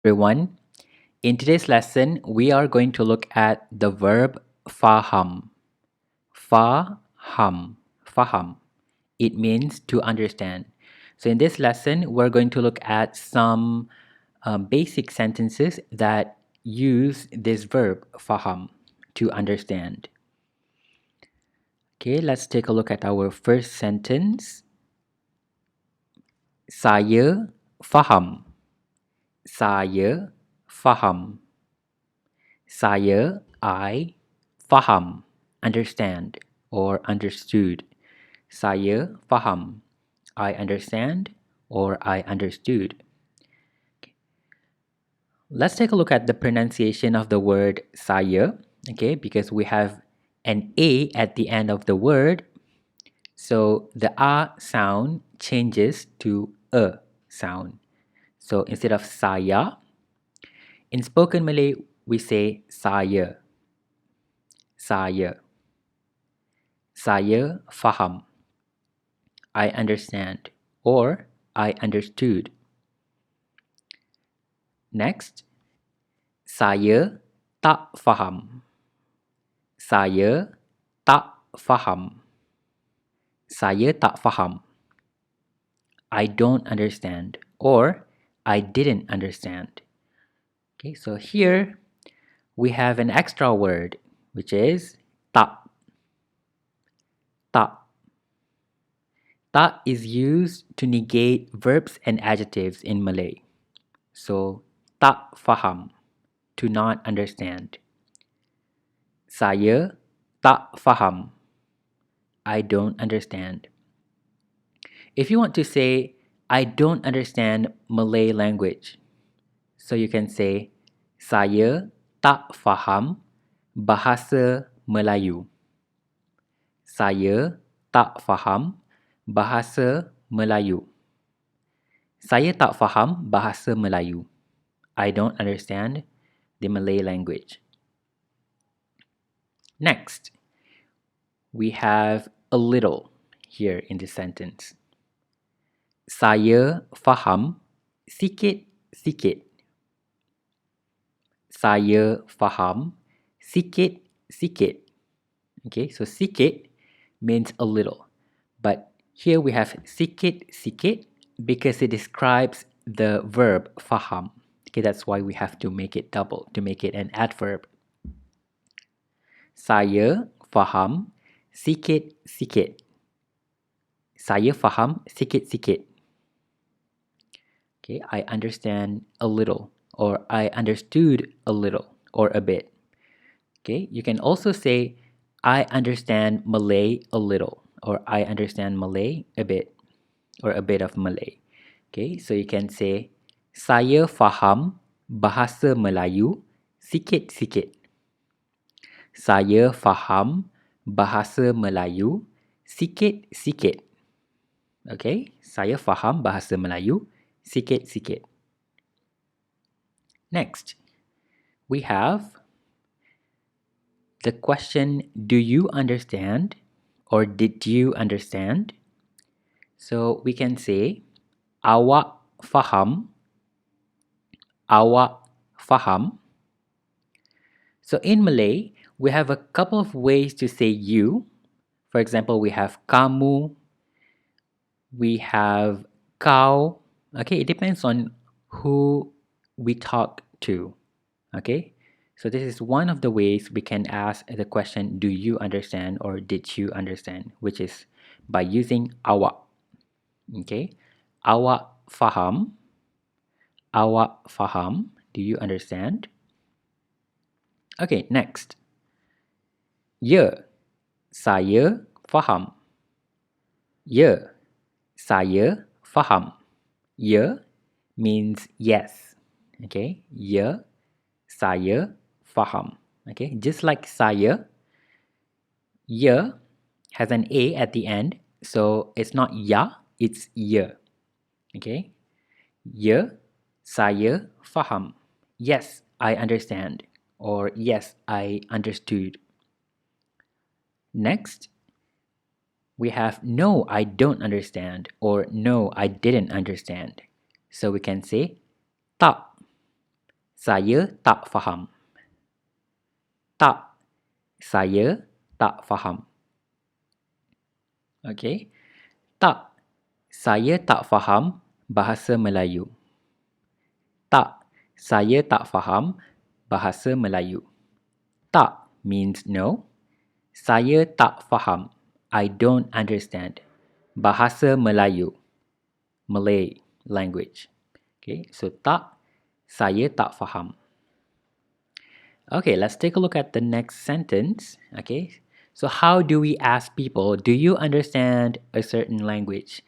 everyone. In today's lesson, we are going to look at the verb faham. Faham. Faham. It means to understand. So in this lesson, we're going to look at some basic sentences that use this verb faham, to understand. Okay, let's take a look at our first sentence. Saya faham. Saya faham. Saya, I, faham, understand or understood. Saya faham, I understand or I understood. Let's take a look at the pronunciation of the word saya, okay, because we have an A at the end of the word. So the A sound changes to a sound. So instead of saya, in spoken Malay, we say saya. Saya. Saya faham. I understand or I understood. Next, saya tak faham. Saya tak faham. Saya tak faham. I don't understand or I didn't understand. Okay, so here we have an extra word, which is tak. Tak. Tak is used to negate verbs and adjectives in Malay. So, tak faham, to not understand. Saya tak faham. I don't understand. If you want to say, I don't understand Malay language, so you can say, saya tak faham bahasa Melayu. Saya tak faham bahasa Melayu. Saya tak faham bahasa Melayu. I don't understand the Malay language. Next, we have a little here in this sentence. Saya faham sikit-sikit. Saya faham sikit-sikit. Okay, so sikit means a little. But here we have sikit-sikit because it describes the verb faham. Okay, that's why we have to make it double, to make it an adverb. Saya faham sikit-sikit. Saya faham sikit-sikit. Okay, I understand a little, or I understood a little, or a bit. Okay, you can also say, I understand Malay a little, or I understand Malay a bit, or a bit of Malay. Okay, so you can say, saya faham bahasa Melayu sikit-sikit. Saya faham bahasa Melayu sikit-sikit. Okay, saya faham bahasa Melayu sikit-sikit. Next, we have the question, do you understand? Or did you understand? So we can say, awak faham. Awak faham. So in Malay, we have a couple of ways to say you. For example, we have kamu. We have kau. Okay, it depends on who we talk to. Okay, so this is one of the ways we can ask the question, do you understand or did you understand, which is by using awak. Okay, awak faham. Awak faham. Do you understand? Okay, next. Ya, saya faham. Ya, saya faham. Ya means yes. Okay, ya, saya faham. Okay, just like saya, ya has an A at the end, so it's not ya, it's ya. Okay, ya, saya faham. Yes, I understand. Or yes, I understood. Next, we have no, I don't understand, or no, I didn't understand. So we can say tak. Saya tak faham. Tak. Saya tak faham. Okay. Tak. Saya tak faham bahasa Melayu. Tak. Saya tak faham bahasa Melayu. Tak means no. Saya tak faham. I don't understand. Bahasa Melayu. Malay language. Okay, so tak, saya tak faham. Okay, let's take a look at the next sentence. Okay, so how do we ask people, do you understand a certain language?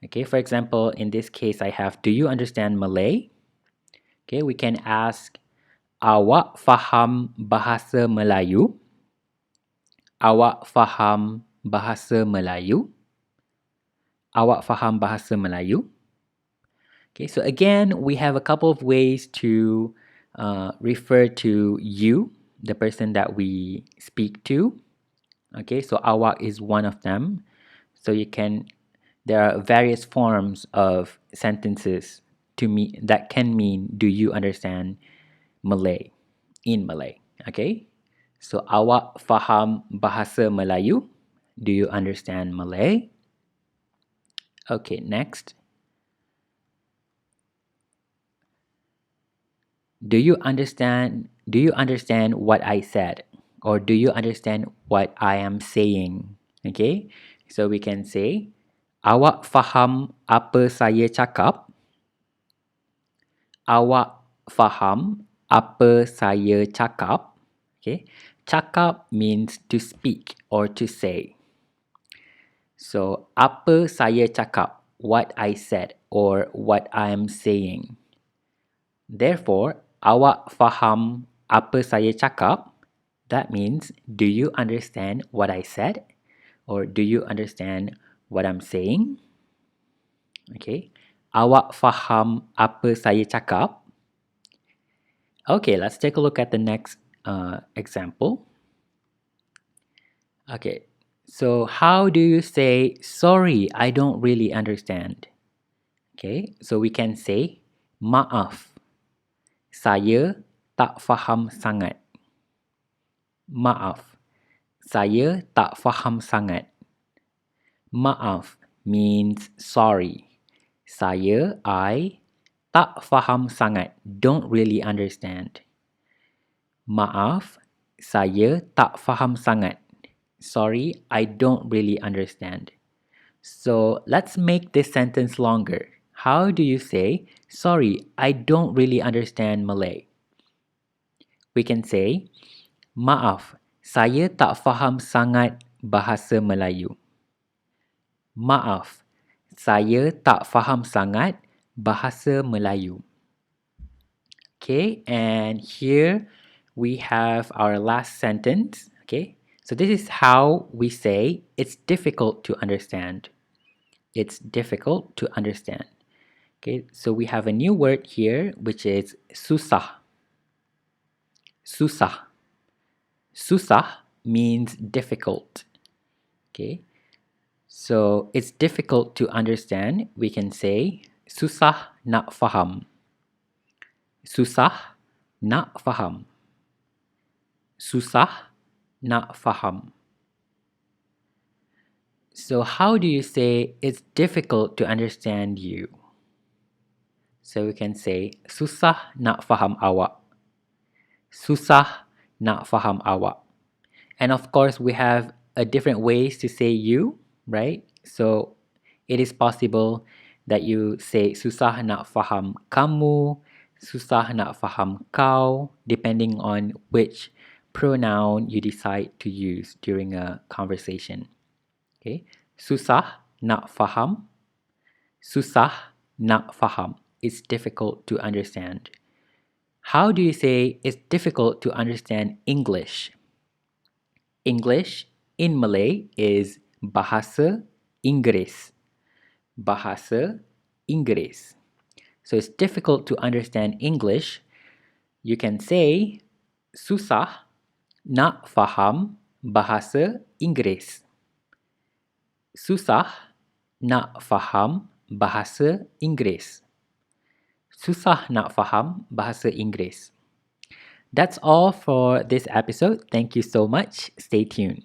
Okay, for example, in this case, I have, do you understand Malay? Okay, we can ask, awak faham bahasa Melayu? Awak faham bahasa Melayu? Awak faham bahasa Melayu? Okay, so again, we have a couple of ways to refer to you, the person that we speak to. Okay, so awak is one of them. So there are various forms of sentences that can mean, do you understand Malay, in Malay. Okay, so awak faham bahasa Melayu? Do you understand Malay? Okay, next. Do you understand what I said? Or do you understand what I am saying? Okay, so we can say, awak faham apa saya cakap? Awak faham apa saya cakap? Okay, cakap means to speak or to say. So, apa saya cakap? What I said or what I am saying. Therefore, awak faham apa saya cakap? That means, do you understand what I said? Or do you understand what I'm saying? Okay. Awak faham apa saya cakap? Okay, let's take a look at the next example. Okay. So, how do you say, sorry, I don't really understand? Okay. So, we can say, maaf, saya tak faham sangat. Maaf, saya tak faham sangat. Maaf means sorry. I tak faham sangat, don't really understand. Maaf, saya tak faham sangat. Sorry, I don't really understand. So let's make this sentence longer. How do you say, sorry, I don't really understand Malay? We can say, maaf, saya tak faham sangat bahasa Melayu. Maaf, saya tak faham sangat bahasa Melayu. Okay, and here we have our last sentence. Okay, so this is how we say it's difficult to understand. It's difficult to understand. Okay, so we have a new word here, which is susah. Susah. Susah means difficult. Okay, so it's difficult to understand. We can say susah nak faham. Susah nak faham. Susah nak faham. So how do you say it's difficult to understand you? So we can say susah nak faham awak. Susah nak faham awak. And of course, we have a different ways to say you, right? So it is possible that you say susah nak faham kamu, susah nak faham kau, depending on which pronoun you decide to use during a conversation. Okay, susah nak faham, susah nak faham. It's difficult to understand. How do you say it's difficult to understand English? English in Malay is bahasa Inggris. Bahasa Inggris. So it's difficult to understand English. You can say susah nak faham bahasa Inggris. Susah nak faham bahasa Inggris. susah nak faham bahasa Inggeris. That's all for this episode. Thank you so much. Stay tuned.